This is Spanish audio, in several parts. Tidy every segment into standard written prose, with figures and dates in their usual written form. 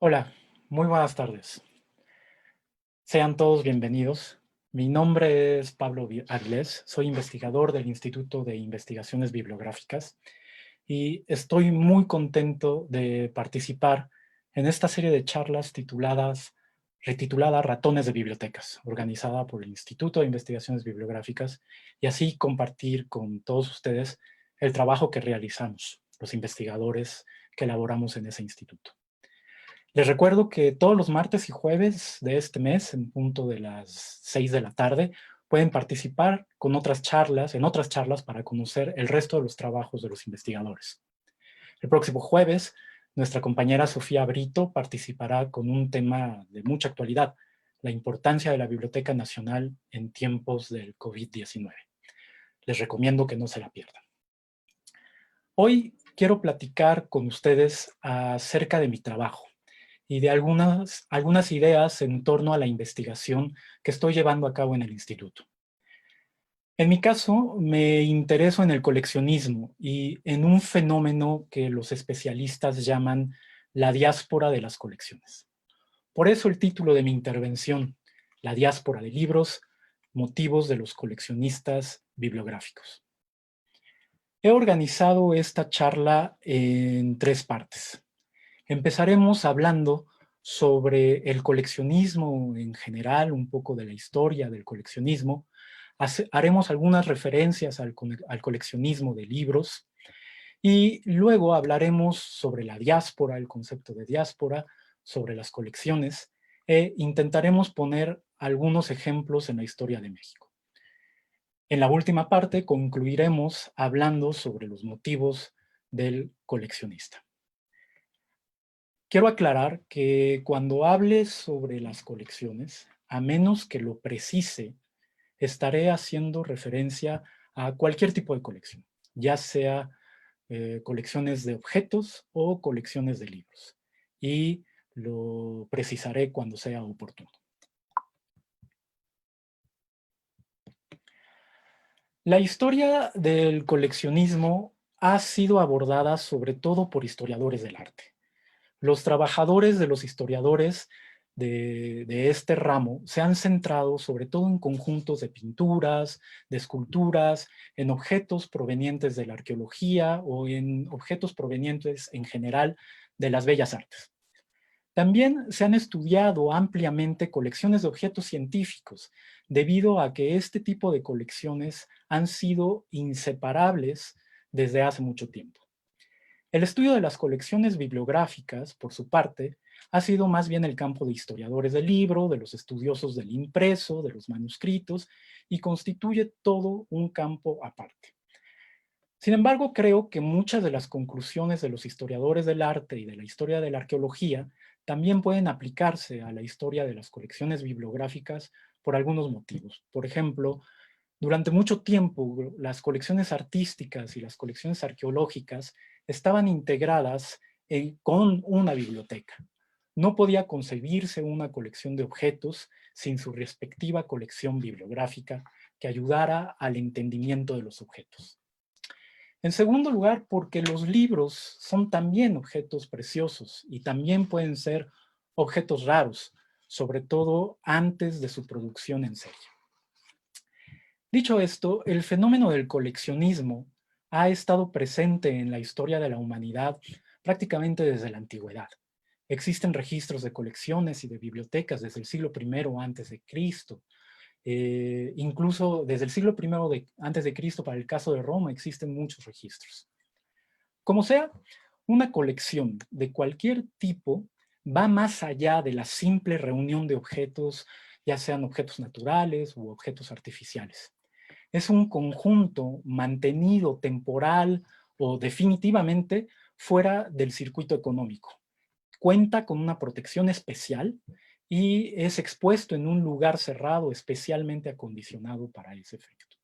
Hola, muy buenas tardes. Sean todos bienvenidos. Mi nombre es Pablo Avilés, soy investigador del Instituto de Investigaciones Bibliográficas y estoy muy contento de participar en esta serie de charlas retitulada Ratones de Bibliotecas, organizada por el Instituto de Investigaciones Bibliográficas, y así compartir con todos ustedes el trabajo que realizamos, los investigadores que elaboramos en ese instituto. Les recuerdo que todos los martes y jueves de este mes, en punto de las 6 de la tarde, pueden participar en otras charlas para conocer el resto de los trabajos de los investigadores. El próximo jueves, nuestra compañera Sofía Brito participará con un tema de mucha actualidad: la importancia de la Biblioteca Nacional en tiempos del COVID-19. Les recomiendo que no se la pierdan. Hoy quiero platicar con ustedes acerca de mi trabajo y de algunas ideas en torno a la investigación que estoy llevando a cabo en el instituto. En mi caso, me intereso en el coleccionismo y en un fenómeno que los especialistas llaman la diáspora de las colecciones. Por eso el título de mi intervención: la diáspora de libros, motivos de los coleccionistas bibliográficos. He organizado esta charla en tres partes. Empezaremos hablando sobre el coleccionismo en general, un poco de la historia del coleccionismo. Haremos algunas referencias al coleccionismo de libros y luego hablaremos sobre la diáspora, el concepto de diáspora, sobre las colecciones, e intentaremos poner algunos ejemplos en la historia de México. En la última parte concluiremos hablando sobre los motivos del coleccionista. Quiero aclarar que cuando hable sobre las colecciones, a menos que lo precise, estaré haciendo referencia a cualquier tipo de colección, ya sea colecciones de objetos o colecciones de libros, y lo precisaré cuando sea oportuno. La historia del coleccionismo ha sido abordada sobre todo por historiadores del arte. Los trabajadores de los historiadores de este ramo se han centrado sobre todo en conjuntos de pinturas, de esculturas, en objetos provenientes de la arqueología o en objetos provenientes en general de las bellas artes. También se han estudiado ampliamente colecciones de objetos científicos, debido a que este tipo de colecciones han sido inseparables desde hace mucho tiempo. El estudio de las colecciones bibliográficas, por su parte, ha sido más bien el campo de historiadores del libro, de los estudiosos del impreso, de los manuscritos, y constituye todo un campo aparte. Sin embargo, creo que muchas de las conclusiones de los historiadores del arte y de la historia de la arqueología también pueden aplicarse a la historia de las colecciones bibliográficas por algunos motivos. Por ejemplo, durante mucho tiempo, las colecciones artísticas y las colecciones arqueológicas estaban integradas con una biblioteca. No podía concebirse una colección de objetos sin su respectiva colección bibliográfica que ayudara al entendimiento de los objetos. En segundo lugar, porque los libros son también objetos preciosos y también pueden ser objetos raros, sobre todo antes de su producción en serie. Dicho esto, el fenómeno del coleccionismo ha estado presente en la historia de la humanidad prácticamente desde la antigüedad. Existen registros de colecciones y de bibliotecas desde el siglo I antes de Cristo. Incluso desde el siglo I antes de Cristo, para el caso de Roma, existen muchos registros. Como sea, una colección de cualquier tipo va más allá de la simple reunión de objetos, ya sean objetos naturales u objetos artificiales. Es un conjunto mantenido temporal o definitivamente fuera del circuito económico. Cuenta con una protección especial y es expuesto en un lugar cerrado especialmente acondicionado para ese efecto.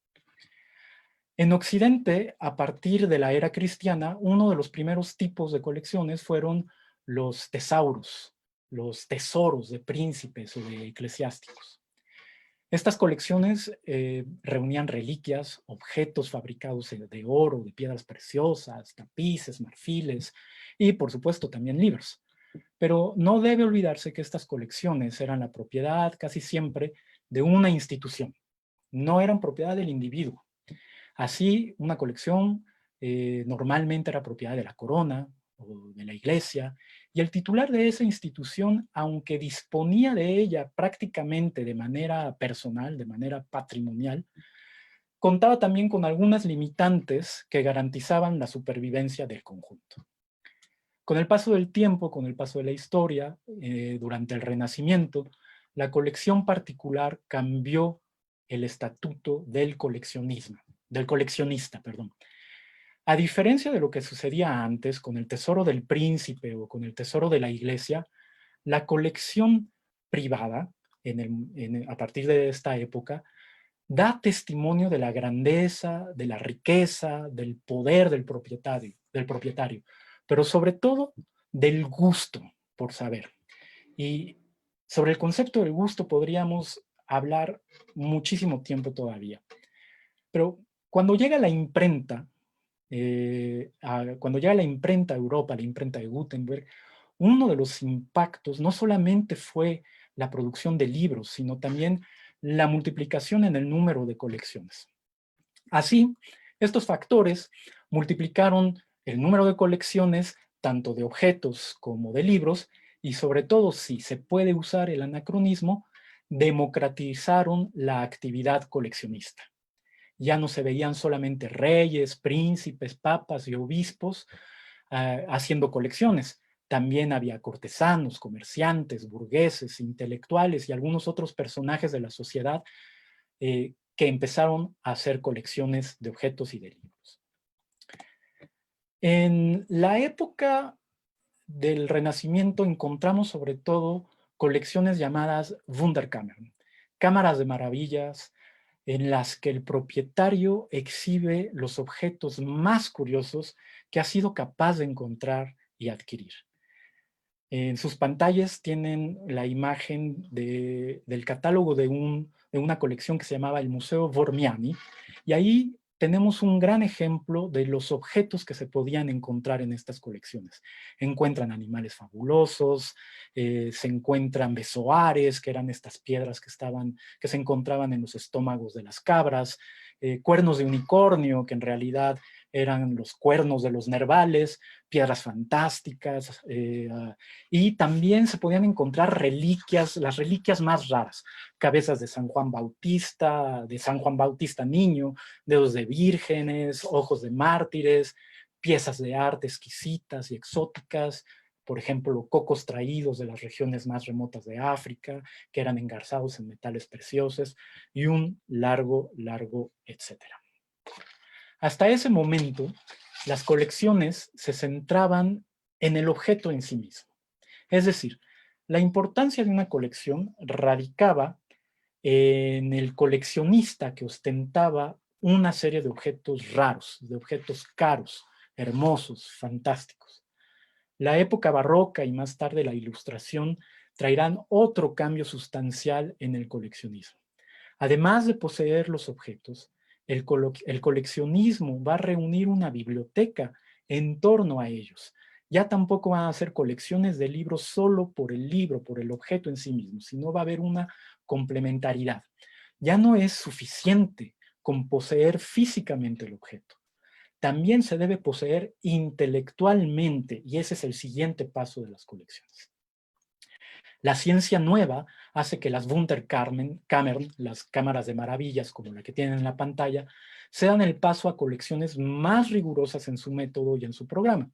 En Occidente, a partir de la era cristiana, uno de los primeros tipos de colecciones fueron los tesauros, los tesoros de príncipes o de eclesiásticos. Estas colecciones reunían reliquias, objetos fabricados de oro, de piedras preciosas, tapices, marfiles y, por supuesto, también libros. Pero no debe olvidarse que estas colecciones eran la propiedad casi siempre de una institución, no eran propiedad del individuo. Así, una colección normalmente era propiedad de la corona o de la iglesia, y el titular de esa institución, aunque disponía de ella prácticamente de manera personal, de manera patrimonial, contaba también con algunas limitantes que garantizaban la supervivencia del conjunto. Con el paso del tiempo, con el paso de la historia, durante el Renacimiento, la colección particular cambió el estatuto del coleccionista, perdón. A diferencia de lo que sucedía antes con el tesoro del príncipe o con el tesoro de la iglesia, la colección privada, a partir de esta época, da testimonio de la grandeza, de la riqueza, del poder del propietario, pero sobre todo del gusto por saber. Y sobre el concepto del gusto podríamos hablar muchísimo tiempo todavía. Pero cuando llega la imprenta, cuando llega la imprenta a Europa, la imprenta de Gutenberg, uno de los impactos no solamente fue la producción de libros, sino también la multiplicación en el número de colecciones. Así, estos factores multiplicaron el número de colecciones, tanto de objetos como de libros, y sobre todo, si se puede usar el anacronismo, democratizaron la actividad coleccionista. Ya no se veían solamente reyes, príncipes, papas y obispos haciendo colecciones. También había cortesanos, comerciantes, burgueses, intelectuales y algunos otros personajes de la sociedad que empezaron a hacer colecciones de objetos y de libros. En la época del Renacimiento encontramos sobre todo colecciones llamadas Wunderkammern, cámaras de maravillas, en las que el propietario exhibe los objetos más curiosos que ha sido capaz de encontrar y adquirir. En sus pantallas tienen la imagen del catálogo de una colección que se llamaba el Museo Vormiani, y ahí tenemos un gran ejemplo de los objetos que se podían encontrar en estas colecciones. Encuentran animales fabulosos, se encuentran besoares, que eran estas piedras que se encontraban en los estómagos de las cabras, cuernos de unicornio, que en realidad eran los cuernos de los nervales, piedras fantásticas, y también se podían encontrar reliquias, las reliquias más raras, cabezas de San Juan Bautista niño, dedos de vírgenes, ojos de mártires, piezas de arte exquisitas y exóticas, por ejemplo, cocos traídos de las regiones más remotas de África, que eran engarzados en metales preciosos, y un largo, etcétera. Hasta ese momento, las colecciones se centraban en el objeto en sí mismo. Es decir, la importancia de una colección radicaba en el coleccionista que ostentaba una serie de objetos raros, de objetos caros, hermosos, fantásticos. La época barroca y más tarde la Ilustración traerán otro cambio sustancial en el coleccionismo. Además de poseer los objetos, el coleccionismo va a reunir una biblioteca en torno a ellos. Ya tampoco van a ser colecciones de libros solo por el libro, por el objeto en sí mismo, sino va a haber una complementariedad. Ya no es suficiente con poseer físicamente el objeto. También se debe poseer intelectualmente, y ese es el siguiente paso de las colecciones. La ciencia nueva hace que las Wunderkammern, las cámaras de maravillas como la que tienen en la pantalla, sean el paso a colecciones más rigurosas en su método y en su programa.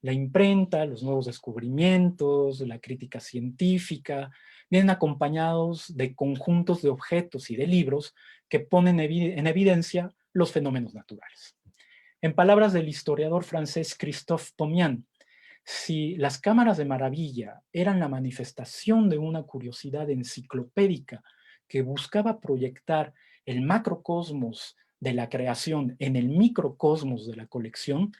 La imprenta, los nuevos descubrimientos, la crítica científica, vienen acompañados de conjuntos de objetos y de libros que ponen en evidencia los fenómenos naturales. En palabras del historiador francés Christophe Pomian, si las cámaras de maravilla eran la manifestación de una curiosidad enciclopédica que buscaba proyectar el macrocosmos de la creación en el microcosmos de la colección,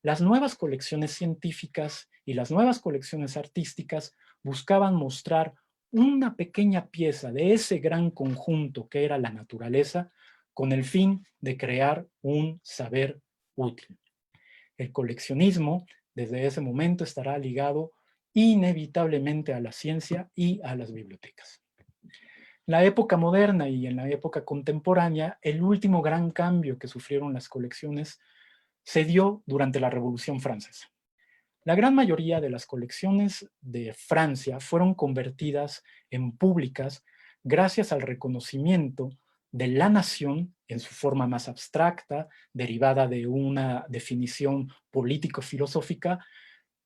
las nuevas colecciones científicas y las nuevas colecciones artísticas buscaban mostrar una pequeña pieza de ese gran conjunto que era la naturaleza con el fin de crear un saber útil. El coleccionismo desde ese momento estará ligado inevitablemente a la ciencia y a las bibliotecas. En la época moderna y en la época contemporánea, el último gran cambio que sufrieron las colecciones se dio durante la Revolución Francesa. La gran mayoría de las colecciones de Francia fueron convertidas en públicas gracias al reconocimiento de la nación en su forma más abstracta, derivada de una definición político-filosófica,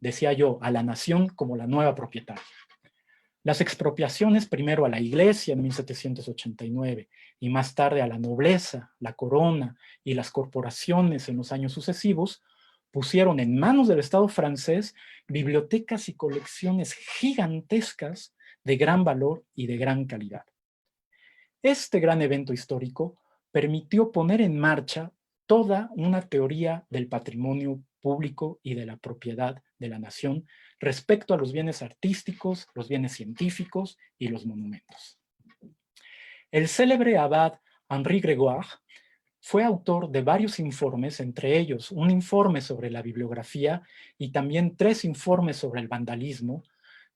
decía yo, a la nación como la nueva propietaria. Las expropiaciones primero a la iglesia en 1789 y más tarde a la nobleza, la corona y las corporaciones en los años sucesivos pusieron en manos del Estado francés bibliotecas y colecciones gigantescas de gran valor y de gran calidad. Este gran evento histórico permitió poner en marcha toda una teoría del patrimonio público y de la propiedad de la nación respecto a los bienes artísticos, los bienes científicos y los monumentos. El célebre abad Henri Grégoire fue autor de varios informes, entre ellos un informe sobre la bibliografía y también 3 informes sobre el vandalismo,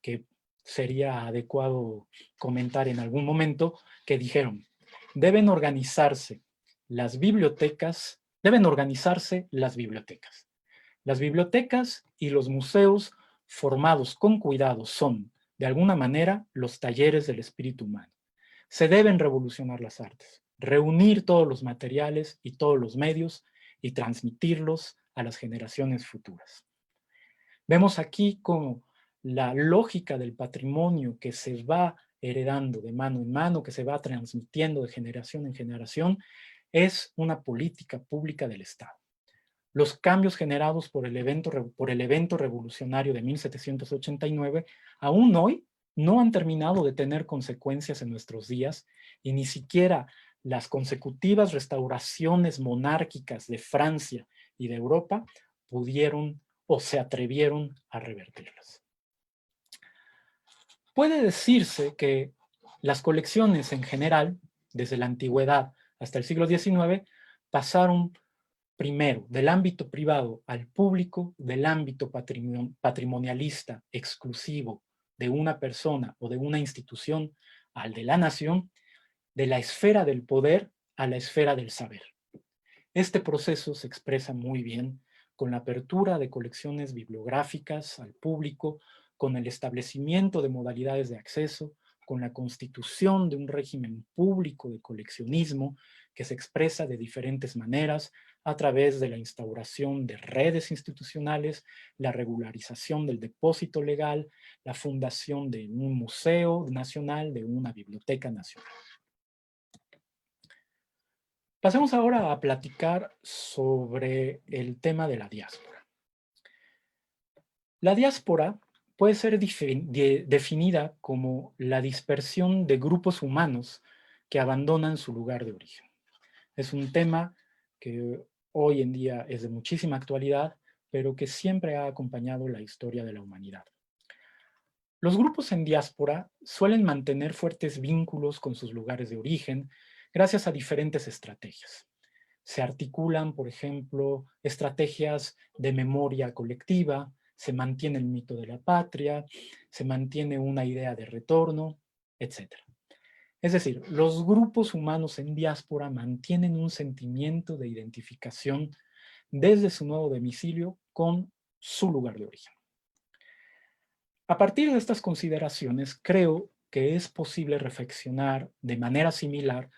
que sería adecuado comentar en algún momento, que dijeron, deben organizarse las bibliotecas. Las bibliotecas y los museos formados con cuidado son, de alguna manera, los talleres del espíritu humano. Se deben revolucionar las artes, reunir todos los materiales y todos los medios y transmitirlos a las generaciones futuras. Vemos aquí cómo la lógica del patrimonio que se va heredando de mano en mano, que se va transmitiendo de generación en generación, es una política pública del Estado. Los cambios generados por el evento revolucionario de 1789 aún hoy no han terminado de tener consecuencias en nuestros días y ni siquiera las consecutivas restauraciones monárquicas de Francia y de Europa pudieron o se atrevieron a revertirlas. Puede decirse que las colecciones en general, desde la antigüedad hasta el siglo XIX, pasaron primero del ámbito privado al público, del ámbito patrimonialista exclusivo de una persona o de una institución al de la nación, de la esfera del poder a la esfera del saber. Este proceso se expresa muy bien con la apertura de colecciones bibliográficas al público, con el establecimiento de modalidades de acceso, con la constitución de un régimen público de coleccionismo que se expresa de diferentes maneras a través de la instauración de redes institucionales, la regularización del depósito legal, la fundación de un museo nacional, de una biblioteca nacional. Pasemos ahora a platicar sobre el tema de la diáspora. La diáspora puede ser definida como la dispersión de grupos humanos que abandonan su lugar de origen. Es un tema que hoy en día es de muchísima actualidad, pero que siempre ha acompañado la historia de la humanidad. Los grupos en diáspora suelen mantener fuertes vínculos con sus lugares de origen gracias a diferentes estrategias. Se articulan, por ejemplo, estrategias de memoria colectiva, se mantiene el mito de la patria, se mantiene una idea de retorno, etc. Es decir, los grupos humanos en diáspora mantienen un sentimiento de identificación desde su nuevo domicilio con su lugar de origen. A partir de estas consideraciones, creo que es posible reflexionar de manera similar,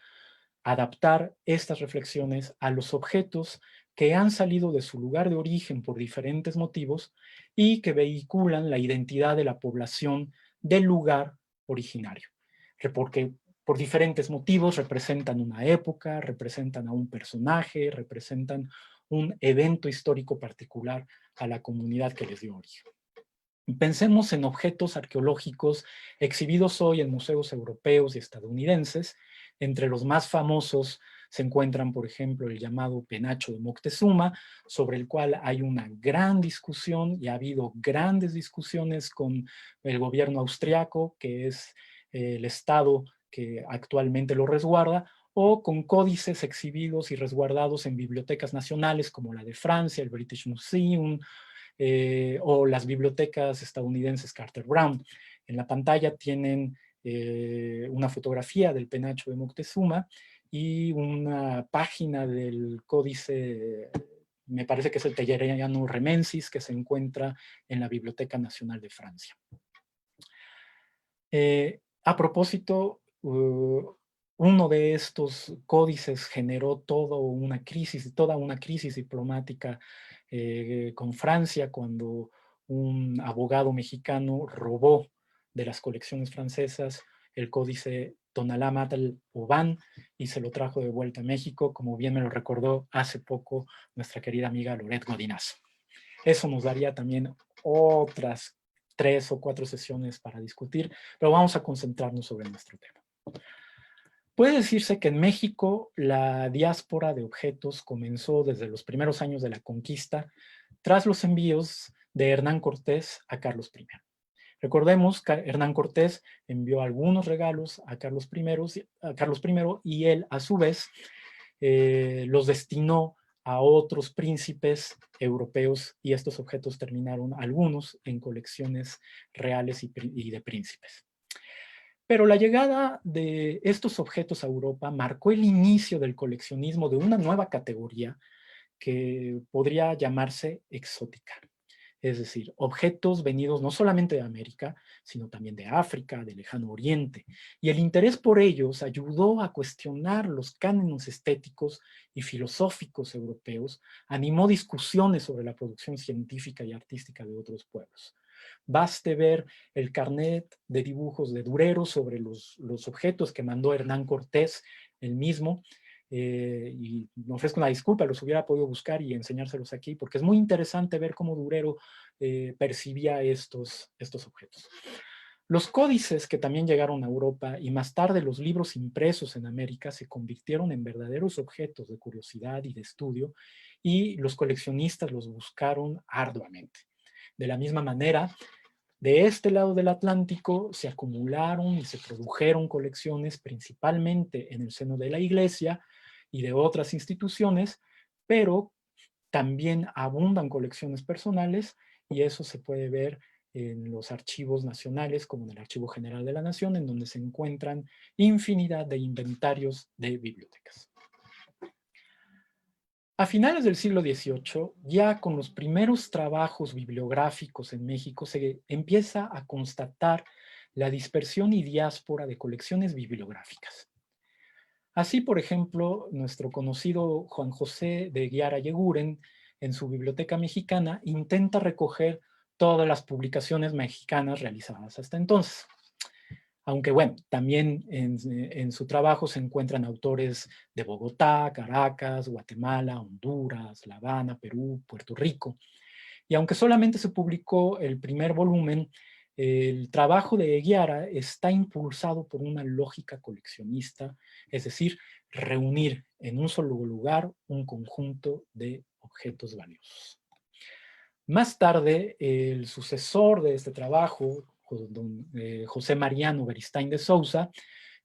adaptar estas reflexiones a los objetos que han salido de su lugar de origen por diferentes motivos y que vehiculan la identidad de la población del lugar originario. Porque por diferentes motivos representan una época, representan a un personaje, representan un evento histórico particular a la comunidad que les dio origen. Pensemos en objetos arqueológicos exhibidos hoy en museos europeos y estadounidenses. Entre los más famosos se encuentran, por ejemplo, el llamado Penacho de Moctezuma, sobre el cual hay una gran discusión y ha habido grandes discusiones con el gobierno austriaco, que es el estado que actualmente lo resguarda, o con códices exhibidos y resguardados en bibliotecas nacionales como la de Francia, el British Museum, o las bibliotecas estadounidenses Carter Brown. En la pantalla tienen una fotografía del penacho de Moctezuma y una página del códice, me parece que es el Telleriano Remensis, que se encuentra en la Biblioteca Nacional de Francia. A propósito, uno de estos códices generó toda una crisis diplomática con Francia cuando un abogado mexicano robó de las colecciones francesas el códice Tonalá-Matal Oban y se lo trajo de vuelta a México, como bien me lo recordó hace poco nuestra querida amiga Loret Godinazo. Eso nos daría también otras 3 o 4 sesiones para discutir, pero vamos a concentrarnos sobre nuestro tema. Puede decirse que en México la diáspora de objetos comenzó desde los primeros años de la conquista, tras los envíos de Hernán Cortés a Carlos I. Recordemos que Hernán Cortés envió algunos regalos a Carlos I y él, a su vez, los destinó a otros príncipes europeos y estos objetos terminaron, algunos, en colecciones reales y de príncipes. Pero la llegada de estos objetos a Europa marcó el inicio del coleccionismo de una nueva categoría que podría llamarse exótica. Es decir, objetos venidos no solamente de América, sino también de África, del Lejano Oriente. Y el interés por ellos ayudó a cuestionar los cánones estéticos y filosóficos europeos, animó discusiones sobre la producción científica y artística de otros pueblos. Baste ver el carnet de dibujos de Durero sobre los objetos que mandó Hernán Cortés, el mismo, y me ofrezco una disculpa, los hubiera podido buscar y enseñárselos aquí, porque es muy interesante ver cómo Durero percibía estos objetos. Los códices que también llegaron a Europa y más tarde los libros impresos en América se convirtieron en verdaderos objetos de curiosidad y de estudio y los coleccionistas los buscaron arduamente. De la misma manera, de este lado del Atlántico se acumularon y se produjeron colecciones principalmente en el seno de la Iglesia y de otras instituciones, pero también abundan colecciones personales y eso se puede ver en los archivos nacionales, como en el Archivo General de la Nación, en donde se encuentran infinidad de inventarios de bibliotecas. A finales del siglo XVIII, ya con los primeros trabajos bibliográficos en México, se empieza a constatar la dispersión y diáspora de colecciones bibliográficas. Así, por ejemplo, nuestro conocido Juan José de Guiara Yeguren, en su Biblioteca Mexicana, intenta recoger todas las publicaciones mexicanas realizadas hasta entonces. Aunque bueno, también en su trabajo se encuentran autores de Bogotá, Caracas, Guatemala, Honduras, La Habana, Perú, Puerto Rico. Y aunque solamente se publicó el primer volumen, el trabajo de Eguiara está impulsado por una lógica coleccionista, es decir, reunir en un solo lugar un conjunto de objetos valiosos. Más tarde, el sucesor de este trabajo, José Mariano Beristain de Sousa,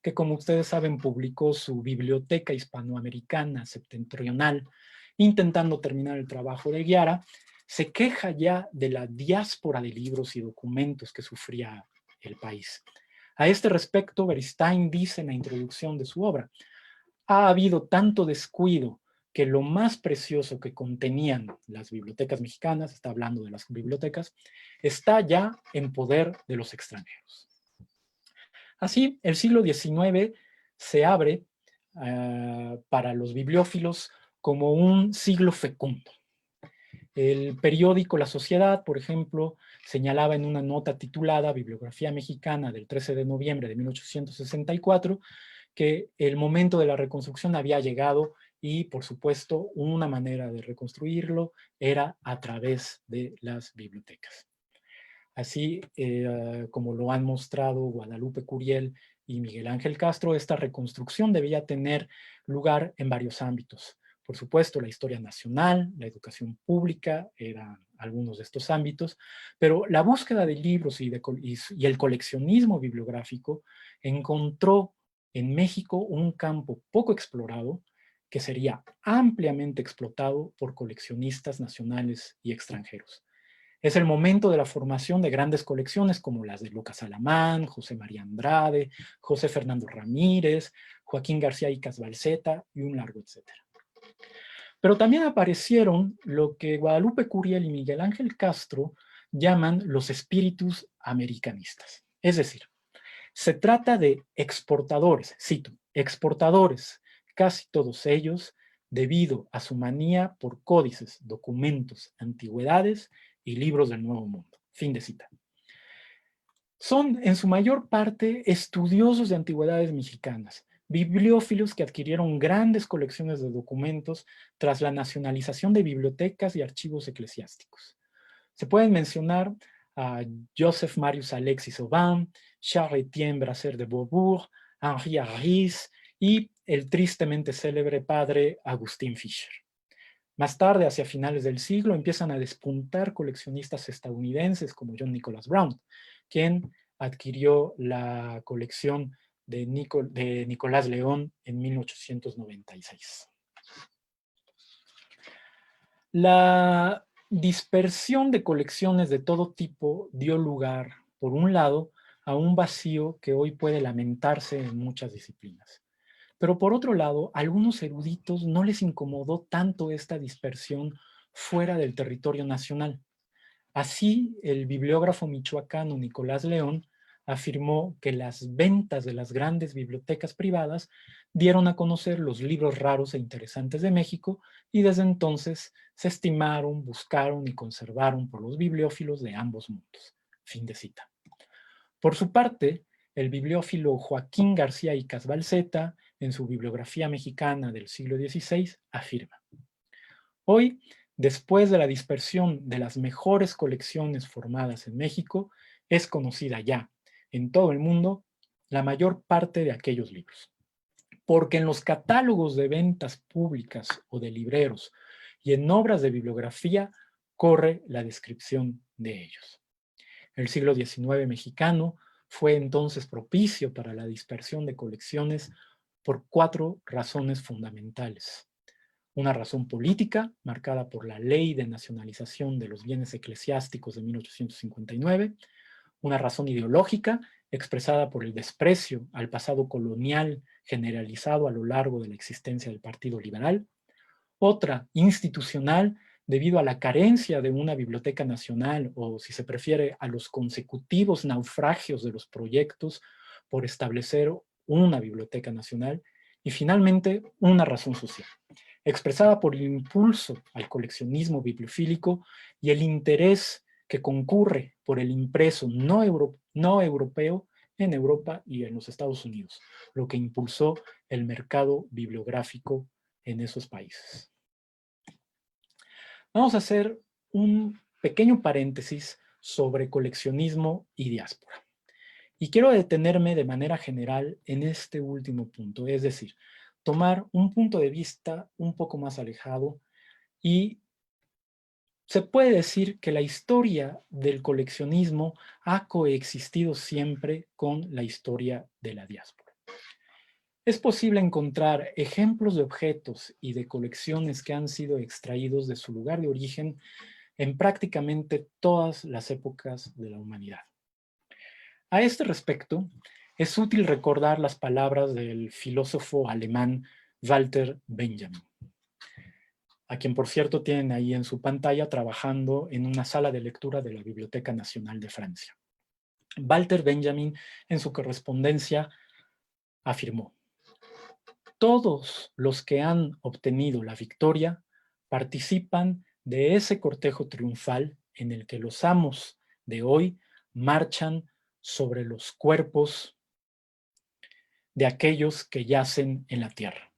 que como ustedes saben publicó su Biblioteca Hispanoamericana Septentrional, intentando terminar el trabajo de Guiara, se queja ya de la diáspora de libros y documentos que sufría el país. A este respecto, Beristain dice en la introducción de su obra: ha habido tanto descuido que lo más precioso que contenían las bibliotecas mexicanas, está hablando de las bibliotecas, está ya en poder de los extranjeros. Así, el siglo XIX se abre para los bibliófilos como un siglo fecundo. El periódico La Sociedad, por ejemplo, señalaba en una nota titulada Bibliografía Mexicana del 13 de noviembre de 1864 que el momento de la reconstrucción había llegado y, por supuesto, una manera de reconstruirlo era a través de las bibliotecas. Así como lo han mostrado Guadalupe Curiel y Miguel Ángel Castro, esta reconstrucción debía tener lugar en varios ámbitos. Por supuesto, la historia nacional, la educación pública eran algunos de estos ámbitos, pero la búsqueda de libros y el coleccionismo bibliográfico encontró en México un campo poco explorado que sería ampliamente explotado por coleccionistas nacionales y extranjeros. Es el momento de la formación de grandes colecciones como las de Lucas Alamán, José María Andrade, José Fernando Ramírez, Joaquín García Icas Balseta y un largo etcétera. Pero también aparecieron lo que Guadalupe Curiel y Miguel Ángel Castro llaman los espíritus americanistas. Es decir, se trata de exportadores, cito, exportadores, casi todos ellos, debido a su manía por códices, documentos, antigüedades y libros del Nuevo Mundo. Fin de cita. Son en su mayor parte estudiosos de antigüedades mexicanas, bibliófilos que adquirieron grandes colecciones de documentos tras la nacionalización de bibliotecas y archivos eclesiásticos. Se pueden mencionar a Joseph Marius Alexis Aubin, Charles-Étienne Brasseur de Beaubourg, Henri Harris y el tristemente célebre padre Agustín Fischer. Más tarde, hacia finales del siglo, empiezan a despuntar coleccionistas estadounidenses como John Nicholas Brown, quien adquirió la colección de Nicolás León en 1896. La dispersión de colecciones de todo tipo dio lugar, por un lado, a un vacío que hoy puede lamentarse en muchas disciplinas. Pero por otro lado, a algunos eruditos no les incomodó tanto esta dispersión fuera del territorio nacional. Así, el bibliógrafo michoacano Nicolás León afirmó que las ventas de las grandes bibliotecas privadas dieron a conocer los libros raros e interesantes de México y desde entonces se estimaron, buscaron y conservaron por los bibliófilos de ambos mundos. Fin de cita. Por su parte, el bibliófilo Joaquín García Icas Balseta, en su Bibliografía Mexicana del siglo XVI, afirma: hoy, después de la dispersión de las mejores colecciones formadas en México, es conocida ya, en todo el mundo, la mayor parte de aquellos libros. Porque en los catálogos de ventas públicas o de libreros y en obras de bibliografía corre la descripción de ellos. El siglo XIX mexicano fue entonces propicio para la dispersión de colecciones por 4 razones fundamentales. Una razón política, marcada por la Ley de Nacionalización de los Bienes Eclesiásticos de 1859, una razón ideológica, expresada por el desprecio al pasado colonial generalizado a lo largo de la existencia del Partido Liberal, otra institucional, debido a la carencia de una biblioteca nacional o, si se prefiere, a los consecutivos naufragios de los proyectos por establecer una biblioteca nacional, y finalmente una razón social, expresada por el impulso al coleccionismo bibliofílico y el interés que concurre por el impreso no europeo en Europa y en los Estados Unidos, lo que impulsó el mercado bibliográfico en esos países. Vamos a hacer un pequeño paréntesis sobre coleccionismo y diáspora. Y quiero detenerme de manera general en este último punto, es decir, tomar un punto de vista un poco más alejado, y se puede decir que la historia del coleccionismo ha coexistido siempre con la historia de la diáspora. Es posible encontrar ejemplos de objetos y de colecciones que han sido extraídos de su lugar de origen en prácticamente todas las épocas de la humanidad. A este respecto, es útil recordar las palabras del filósofo alemán Walter Benjamin, a quien por cierto tienen ahí en su pantalla trabajando en una sala de lectura de la Biblioteca Nacional de Francia. Walter Benjamin, en su correspondencia, afirmó: todos los que han obtenido la victoria participan de ese cortejo triunfal en el que los amos de hoy marchan sobre los cuerpos de aquellos que yacen en la tierra.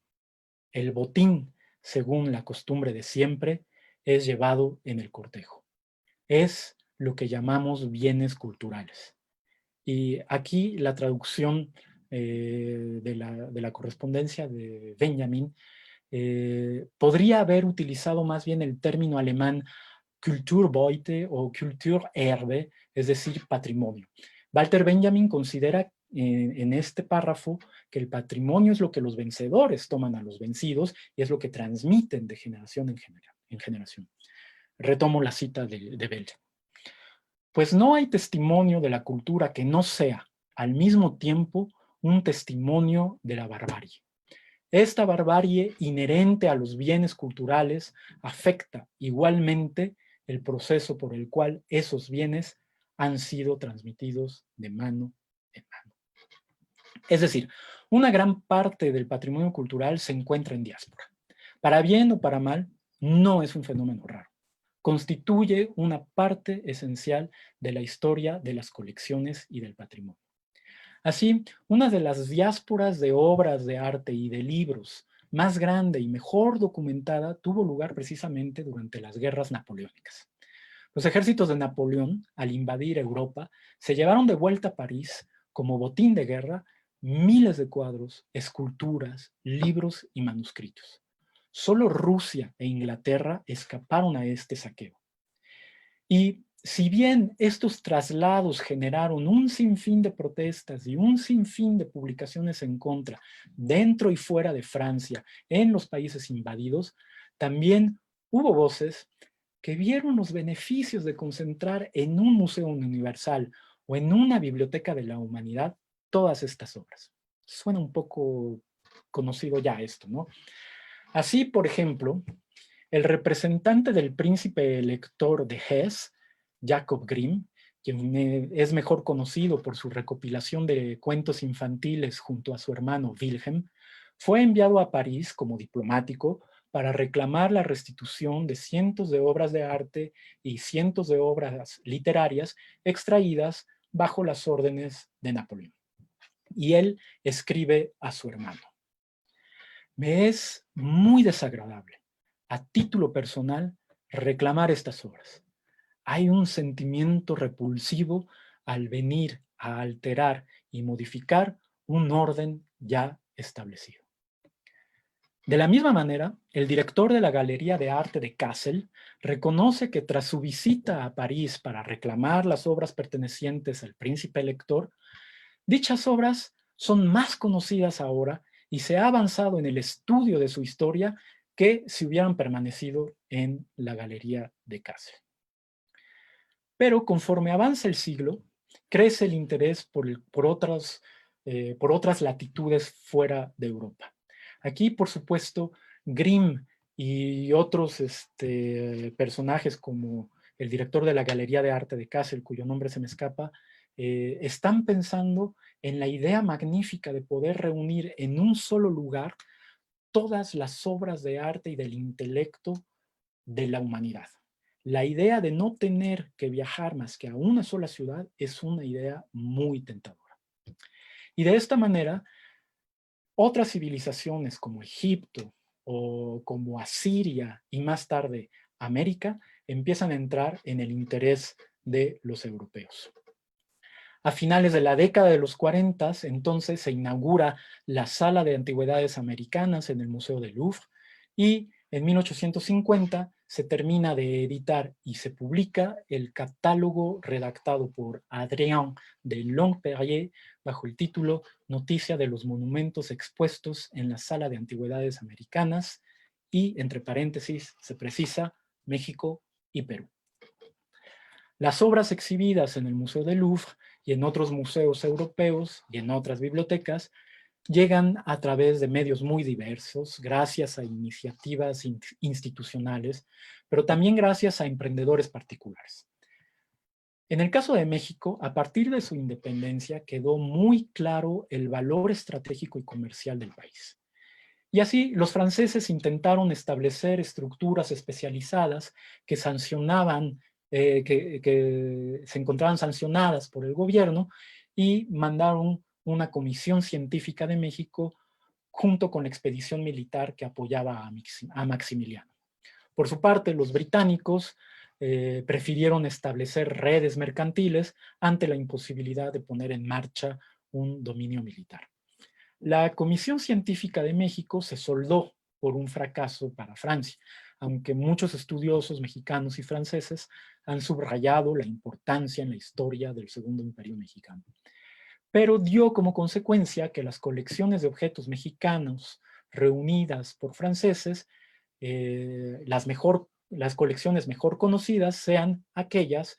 El botín, según la costumbre de siempre, es llevado en el cortejo. Es lo que llamamos bienes culturales. Y aquí la traducción de la correspondencia de Benjamin podría haber utilizado más bien el término alemán Kulturbeute o Kulturerbe, es decir, patrimonio. Walter Benjamin considera en este párrafo que el patrimonio es lo que los vencedores toman a los vencidos y es lo que transmiten de generación en generación. Retomo la cita de Benjamin. pues no hay testimonio de la cultura que no sea, al mismo tiempo, un testimonio de la barbarie. Esta barbarie inherente a los bienes culturales afecta igualmente el proceso por el cual esos bienes han sido transmitidos de mano en mano. Es decir, una gran parte del patrimonio cultural se encuentra en diáspora. Para bien o para mal, no es un fenómeno raro. Constituye una parte esencial de la historia de las colecciones y del patrimonio. Así, una de las diásporas de obras de arte y de libros más grande y mejor documentada tuvo lugar precisamente durante las guerras napoleónicas. Los ejércitos de Napoleón, al invadir Europa, se llevaron de vuelta a París como botín de guerra miles de cuadros, esculturas, libros y manuscritos. Solo Rusia e Inglaterra escaparon a este saqueo. Y si bien estos traslados generaron un sinfín de protestas y un sinfín de publicaciones en contra dentro y fuera de Francia, en los países invadidos, también hubo voces que vieron los beneficios de concentrar en un museo universal o en una biblioteca de la humanidad todas estas obras. Suena un poco conocido ya esto, ¿no? Así, por ejemplo, el representante del príncipe elector de Hesse, Jacob Grimm, quien es mejor conocido por su recopilación de cuentos infantiles junto a su hermano Wilhelm, fue enviado a París como diplomático para reclamar la restitución de cientos de obras de arte y cientos de obras literarias extraídas bajo las órdenes de Napoleón. Y él escribe a su hermano: me es muy desagradable, a título personal, reclamar estas obras. Hay un sentimiento repulsivo al venir a alterar y modificar un orden ya establecido. De la misma manera, el director de la Galería de Arte de Kassel reconoce que tras su visita a París para reclamar las obras pertenecientes al príncipe elector, dichas obras son más conocidas ahora y se ha avanzado en el estudio de su historia que si hubieran permanecido en la Galería de Kassel. Pero conforme avanza el siglo, crece el interés por otras latitudes fuera de Europa. Aquí, por supuesto, Grimm y otros personajes como el director de la Galería de Arte de Kassel, cuyo nombre se me escapa, están pensando en la idea magnífica de poder reunir en un solo lugar todas las obras de arte y del intelecto de la humanidad. La idea de no tener que viajar más que a una sola ciudad es una idea muy tentadora. Y de esta manera, otras civilizaciones como Egipto o como Asiria y más tarde América empiezan a entrar en el interés de los europeos. A finales de la década de los 40, entonces se inaugura la Sala de Antigüedades Americanas en el Museo del Louvre y en 1850 se termina de editar y se publica el catálogo redactado por Adrien de Longperrier bajo el título Noticia de los monumentos expuestos en la Sala de Antigüedades Americanas y, entre paréntesis, se precisa México y Perú. Las obras exhibidas en el Museo del Louvre y en otros museos europeos y en otras bibliotecas llegan a través de medios muy diversos, gracias a iniciativas institucionales, pero también gracias a emprendedores particulares. En el caso de México, a partir de su independencia quedó muy claro el valor estratégico y comercial del país. Y así los franceses intentaron establecer estructuras especializadas que sancionaban, que se encontraban sancionadas por el gobierno y mandaron una comisión científica de México junto con la expedición militar que apoyaba a Maximiliano. Por su parte, los británicos prefirieron establecer redes mercantiles ante la imposibilidad de poner en marcha un dominio militar. La Comisión Científica de México se soldó por un fracaso para Francia, aunque muchos estudiosos mexicanos y franceses han subrayado la importancia en la historia del Segundo Imperio Mexicano. Pero dio como consecuencia que las colecciones de objetos mexicanos reunidas por franceses, las colecciones mejor conocidas sean aquellas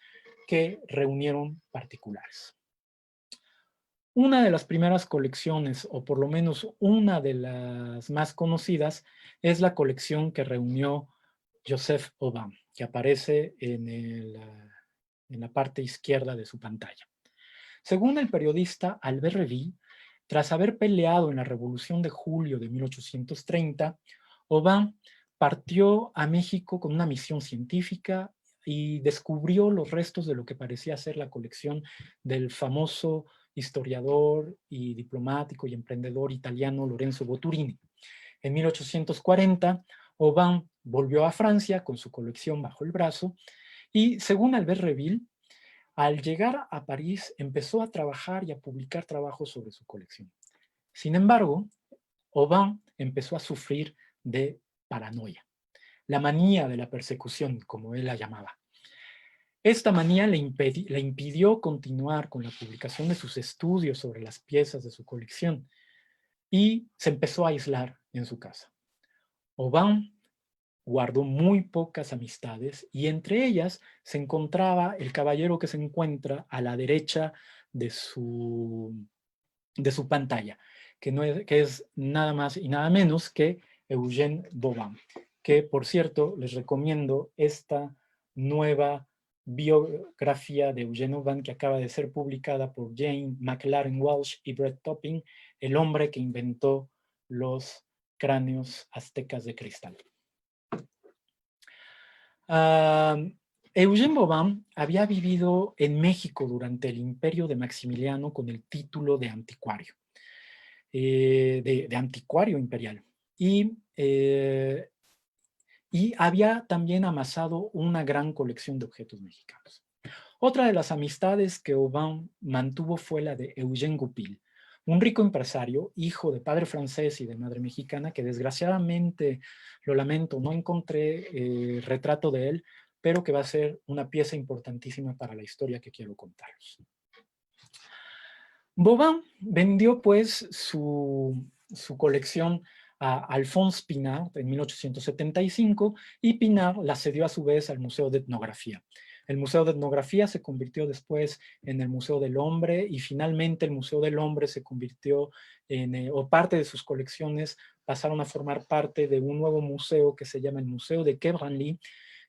que reunieron particulares. Una de las primeras colecciones, o por lo menos una de las más conocidas, es la colección que reunió Joseph Aubin, que aparece en la parte izquierda de su pantalla. Según el periodista Albert Reville, tras haber peleado en la Revolución de Julio de 1830, Aubin partió a México con una misión científica y descubrió los restos de lo que parecía ser la colección del famoso historiador y diplomático y emprendedor italiano Lorenzo Boturini. En 1840, Aubin volvió a Francia con su colección bajo el brazo y, según Albert Reville, al llegar a París empezó a trabajar y a publicar trabajos sobre su colección. Sin embargo, Aubin empezó a sufrir de paranoia, la manía de la persecución, como él la llamaba. Esta manía le impidió continuar con la publicación de sus estudios sobre las piezas de su colección y se empezó a aislar en su casa. Aubin guardó muy pocas amistades y entre ellas se encontraba el caballero que se encuentra a la derecha de su pantalla, que es nada más y nada menos que Eugène Boban, que por cierto les recomiendo esta nueva biografía de Eugène Boban que acaba de ser publicada por Jane McLaren Walsh y Brett Topping, el hombre que inventó los cráneos aztecas de cristal. Eugène Boban había vivido en México durante el imperio de Maximiliano con el título de anticuario, de anticuario imperial. Y había también amasado una gran colección de objetos mexicanos. Otra de las amistades que Aubin mantuvo fue la de Eugène Goupil, un rico empresario, hijo de padre francés y de madre mexicana, que desgraciadamente, lo lamento, no encontré retrato de él, pero que va a ser una pieza importantísima para la historia que quiero contaros. Boban vendió pues su colección a Alphonse Pinard en 1875 y Pinard la cedió a su vez al Museo de Etnografía. El Museo de Etnografía se convirtió después en el Museo del Hombre y finalmente el Museo del Hombre se convirtió o parte de sus colecciones pasaron a formar parte de un nuevo museo que se llama el Museo de Quai Branly,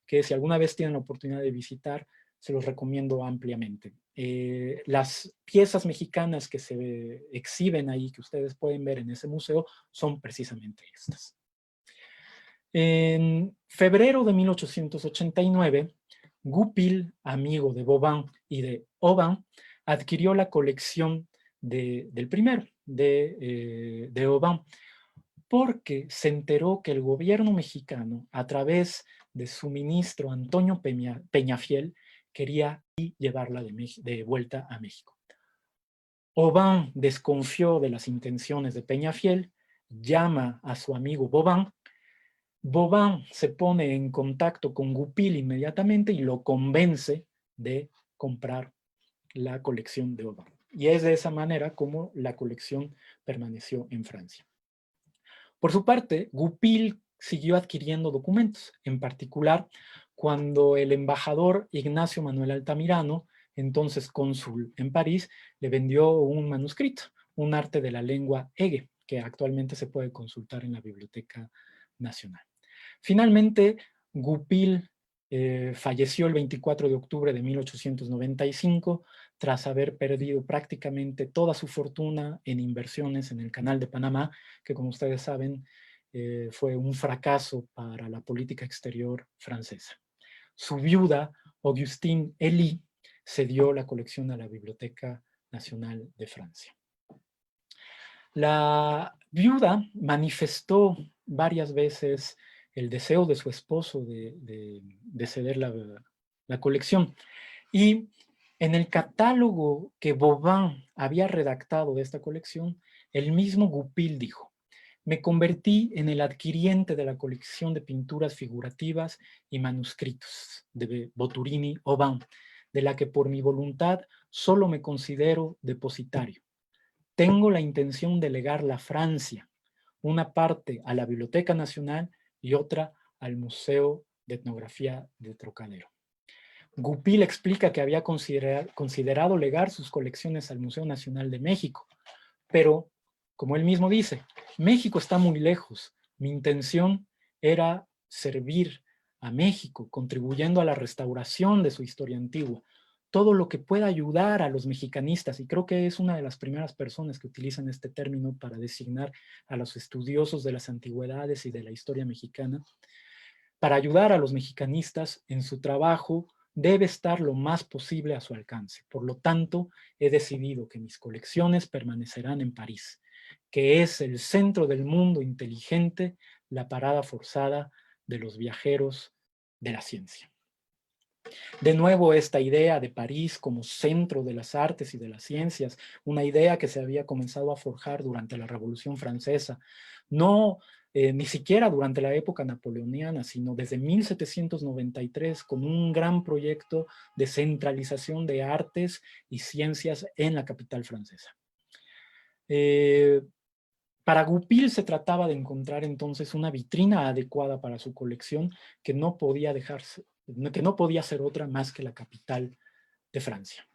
que si alguna vez tienen la oportunidad de visitar, se los recomiendo ampliamente. Las piezas mexicanas que se exhiben ahí, que ustedes pueden ver en ese museo, son precisamente estas. En febrero de 1889, Goupil, amigo de Boban y de Aubin, adquirió la colección del primero, de Aubin, porque se enteró que el gobierno mexicano, a través de su ministro Antonio Peñafiel, quería llevarla de vuelta a México. Aubin desconfió de las intenciones de Peñafiel, llama a su amigo Boban. Boban se pone en contacto con Goupil inmediatamente y lo convence de comprar la colección de Aubin. Y es de esa manera como la colección permaneció en Francia. Por su parte, Goupil siguió adquiriendo documentos, en particular cuando el embajador Ignacio Manuel Altamirano, entonces cónsul en París, le vendió un manuscrito, un arte de la lengua Ege, que actualmente se puede consultar en la Biblioteca Nacional. Finalmente, Goupil falleció el 24 de octubre de 1895 tras haber perdido prácticamente toda su fortuna en inversiones en el Canal de Panamá, que como ustedes saben fue un fracaso para la política exterior francesa. Su viuda, Augustine Elie, cedió la colección a la Biblioteca Nacional de Francia. La viuda manifestó varias veces el deseo de su esposo de ceder la colección. Y en el catálogo que Boban había redactado de esta colección, el mismo Goupil dijo: me convertí en el adquiriente de la colección de pinturas figurativas y manuscritos de Boturini Aubin, de la que por mi voluntad solo me considero depositario. Tengo la intención de legarla a Francia, una parte a la Biblioteca Nacional y otra al Museo de Etnografía de Trocadero. Goupil explica que había considerado legar sus colecciones al Museo Nacional de México, pero, como él mismo dice, México está muy lejos. Mi intención era servir a México, contribuyendo a la restauración de su historia antigua. Todo lo que pueda ayudar a los mexicanistas, y creo que es una de las primeras personas que utilizan este término para designar a los estudiosos de las antigüedades y de la historia mexicana, para ayudar a los mexicanistas en su trabajo debe estar lo más posible a su alcance. Por lo tanto, he decidido que mis colecciones permanecerán en París, que es el centro del mundo inteligente, la parada forzada de los viajeros de la ciencia. De nuevo, esta idea de París como centro de las artes y de las ciencias, una idea que se había comenzado a forjar durante la Revolución Francesa, no ni siquiera durante la época napoleoniana, sino desde 1793, con un gran proyecto de centralización de artes y ciencias en la capital francesa. Para Goupil se trataba de encontrar entonces una vitrina adecuada para su colección que no podía ser otra más que la capital de Francia.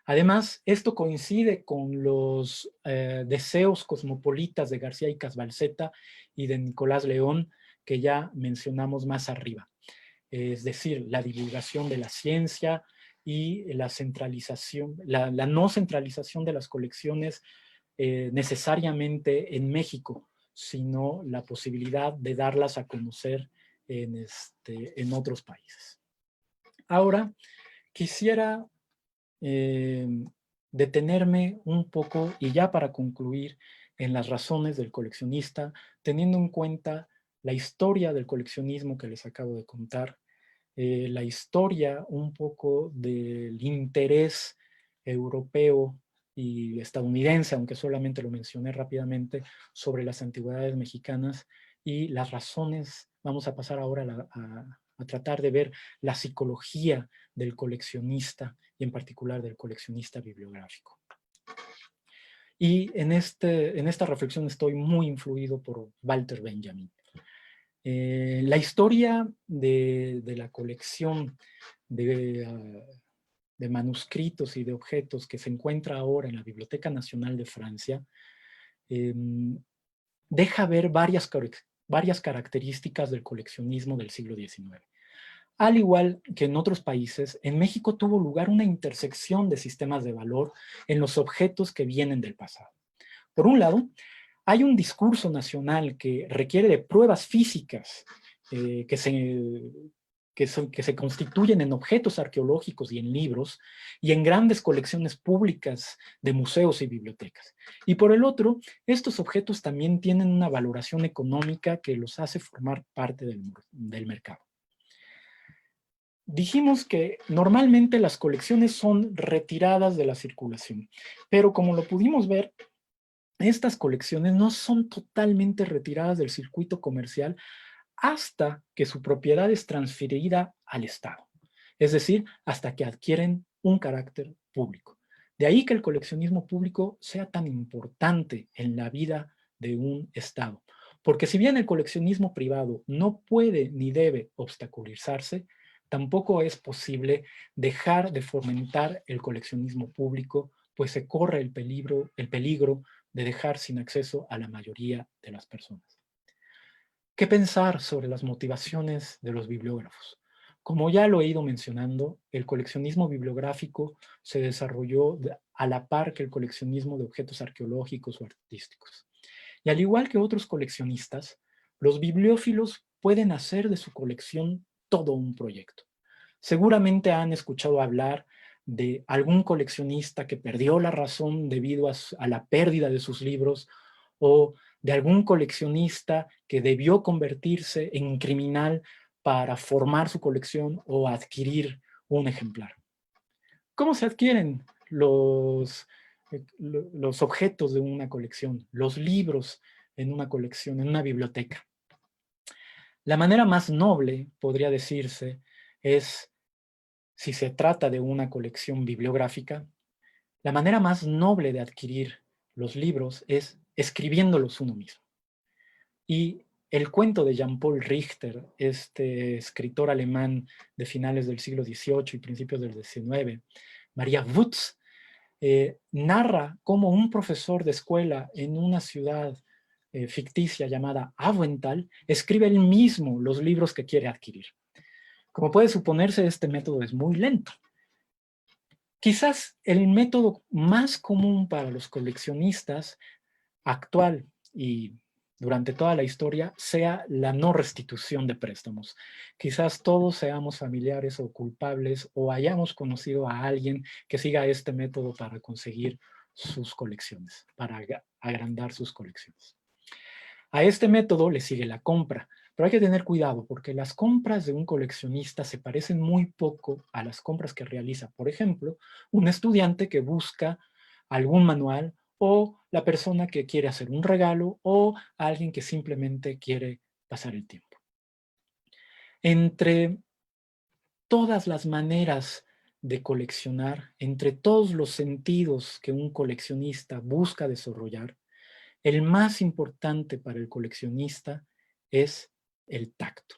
Además, esto coincide con los deseos cosmopolitas de García y Casbalceta y de Nicolás León, que ya mencionamos más arriba. Es decir, la divulgación de la ciencia y la centralización, la no centralización de las colecciones necesariamente en México, sino la posibilidad de darlas a conocer en otros países. Ahora, quisiera detenerme un poco, y ya para concluir, en las razones del coleccionista, teniendo en cuenta la historia del coleccionismo que les acabo de contar, la historia un poco del interés europeo y estadounidense, aunque solamente lo mencioné rápidamente, sobre las antigüedades mexicanas y las razones. Vamos a pasar ahora a tratar de ver la psicología del coleccionista y en particular del coleccionista bibliográfico. Y en esta reflexión estoy muy influido por Walter Benjamin. La historia de la colección de manuscritos y de objetos que se encuentra ahora en la Biblioteca Nacional de Francia deja ver varias características del coleccionismo del siglo XIX. Al igual que en otros países, en México tuvo lugar una intersección de sistemas de valor en los objetos que vienen del pasado. Por un lado, hay un discurso nacional que requiere de pruebas físicas que se constituyen en objetos arqueológicos y en libros y en grandes colecciones públicas de museos y bibliotecas. Y por el otro, estos objetos también tienen una valoración económica que los hace formar parte del mercado. Dijimos que normalmente las colecciones son retiradas de la circulación, pero como lo pudimos ver, estas colecciones no son totalmente retiradas del circuito comercial hasta que su propiedad es transferida al Estado, es decir, hasta que adquieren un carácter público. De ahí que el coleccionismo público sea tan importante en la vida de un Estado, porque si bien el coleccionismo privado no puede ni debe obstaculizarse, tampoco es posible dejar de fomentar el coleccionismo público, pues se corre el peligro de dejar sin acceso a la mayoría de las personas. ¿Qué pensar sobre las motivaciones de los bibliógrafos? Como ya lo he ido mencionando, el coleccionismo bibliográfico se desarrolló a la par que el coleccionismo de objetos arqueológicos o artísticos. Y al igual que otros coleccionistas, los bibliófilos pueden hacer de su colección todo un proyecto. Seguramente han escuchado hablar de algún coleccionista que perdió la razón debido a la pérdida de sus libros, o de algún coleccionista que debió convertirse en criminal para formar su colección o adquirir un ejemplar. ¿Cómo se adquieren los objetos de una colección, los libros en una colección, en una biblioteca? La manera más noble, podría decirse, es, si se trata de una colección bibliográfica, la manera más noble de adquirir los libros es escribiéndolos uno mismo. Y el cuento de Jean-Paul Richter, este escritor alemán de finales del siglo XVIII y principios del XIX, Maria Wutz, narra cómo un profesor de escuela en una ciudad ficticia llamada Avental escribe él mismo los libros que quiere adquirir. Como puede suponerse, este método es muy lento. Quizás el método más común para los coleccionistas actual y durante toda la historia sea la no restitución de préstamos. Quizás todos seamos familiares o culpables o hayamos conocido a alguien que siga este método para conseguir sus colecciones, para agrandar sus colecciones. A este método le sigue la compra, pero hay que tener cuidado porque las compras de un coleccionista se parecen muy poco a las compras que realiza, por ejemplo, un estudiante que busca algún manual o la persona que quiere hacer un regalo o alguien que simplemente quiere pasar el tiempo. Entre todas las maneras de coleccionar, entre todos los sentidos que un coleccionista busca desarrollar, el más importante para el coleccionista es el tacto.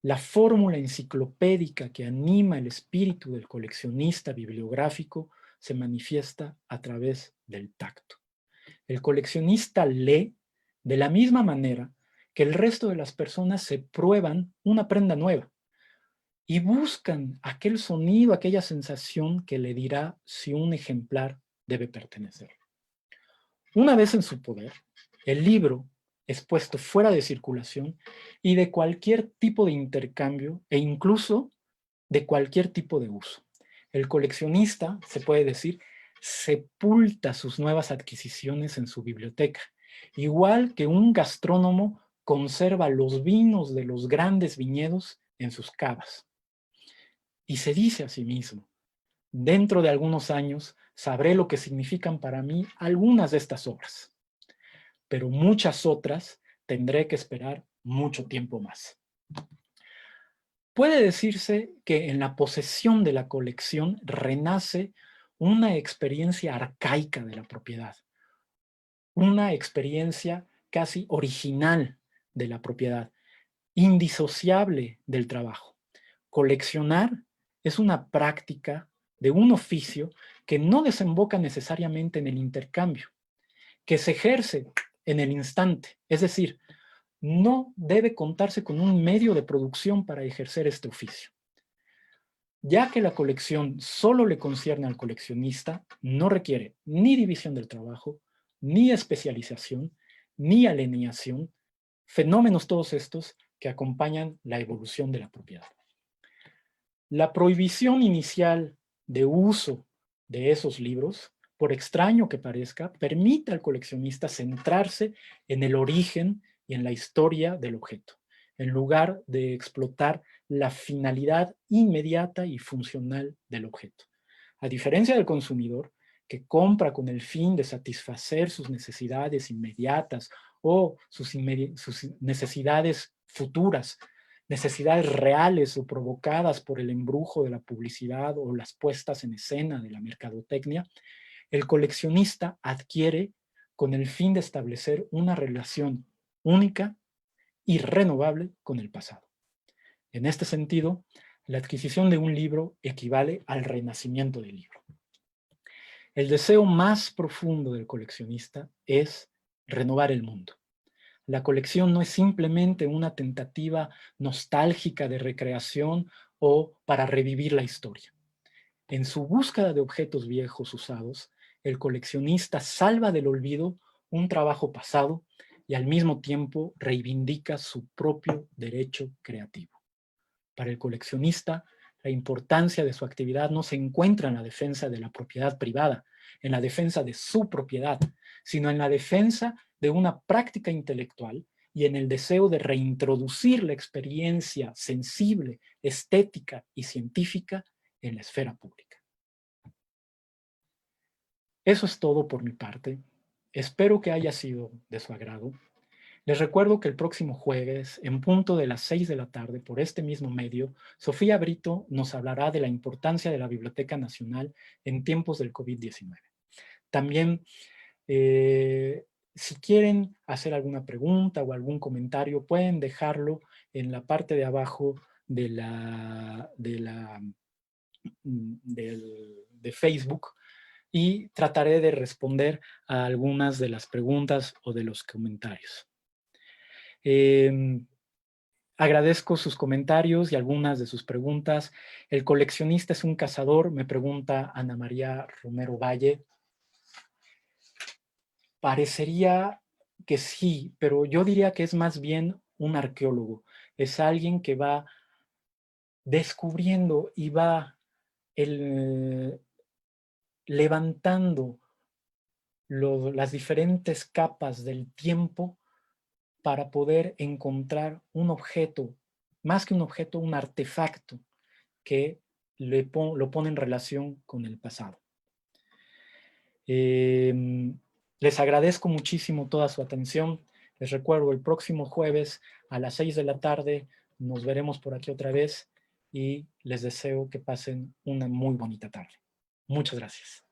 La fórmula enciclopédica que anima el espíritu del coleccionista bibliográfico se manifiesta a través del tacto. El coleccionista lee de la misma manera que el resto de las personas se prueban una prenda nueva y buscan aquel sonido, aquella sensación que le dirá si un ejemplar debe pertenecer. Una vez en su poder, el libro es puesto fuera de circulación y de cualquier tipo de intercambio e incluso de cualquier tipo de uso. El coleccionista, se puede decir, sepulta sus nuevas adquisiciones en su biblioteca, igual que un gastrónomo conserva los vinos de los grandes viñedos en sus cavas. Y se dice a sí mismo, dentro de algunos años sabré lo que significan para mí algunas de estas obras, pero muchas otras tendré que esperar mucho tiempo más. Puede decirse que en la posesión de la colección renace una experiencia arcaica de la propiedad, una experiencia casi original de la propiedad, indisociable del trabajo. Coleccionar es una práctica de un oficio que no desemboca necesariamente en el intercambio, que se ejerce en el instante, es decir, no debe contarse con un medio de producción para ejercer este oficio. Ya que la colección solo le concierne al coleccionista, no requiere ni división del trabajo, ni especialización, ni alineación, fenómenos todos estos que acompañan la evolución de la propiedad. La prohibición inicial de uso de esos libros, por extraño que parezca, permite al coleccionista centrarse en el origen y en la historia del objeto, en lugar de explotar la finalidad inmediata y funcional del objeto. A diferencia del consumidor, que compra con el fin de satisfacer sus necesidades inmediatas o sus necesidades futuras, necesidades reales o provocadas por el embrujo de la publicidad o las puestas en escena de la mercadotecnia, el coleccionista adquiere con el fin de establecer una relación única y renovable con el pasado. En este sentido, la adquisición de un libro equivale al renacimiento del libro. El deseo más profundo del coleccionista es renovar el mundo. La colección no es simplemente una tentativa nostálgica de recreación o para revivir la historia. En su búsqueda de objetos viejos usados, el coleccionista salva del olvido un trabajo pasado y al mismo tiempo reivindica su propio derecho creativo. Para el coleccionista, la importancia de su actividad no se encuentra en la defensa de la propiedad privada, en la defensa de su propiedad, sino en la defensa de una práctica intelectual y en el deseo de reintroducir la experiencia sensible, estética y científica en la esfera pública. Eso es todo por mi parte. Espero que haya sido de su agrado. Les recuerdo que el próximo jueves, en punto de las 6 de la tarde, por este mismo medio, Sofía Brito nos hablará de la importancia de la Biblioteca Nacional en tiempos del COVID-19. También Si quieren hacer alguna pregunta o algún comentario, pueden dejarlo en la parte de abajo de Facebook, y trataré de responder a algunas de las preguntas o de los comentarios. Agradezco sus comentarios y algunas de sus preguntas. ¿El coleccionista es un cazador?, me pregunta Ana María Romero Valle. Parecería que sí, pero yo diría que es más bien un arqueólogo. Es alguien que va descubriendo y va levantando las diferentes capas del tiempo para poder encontrar un objeto, más que un objeto, un artefacto que lo pone en relación con el pasado. Les agradezco muchísimo toda su atención. Les recuerdo, el próximo jueves a las 6 de la tarde nos veremos por aquí otra vez y les deseo que pasen una muy bonita tarde. Muchas gracias.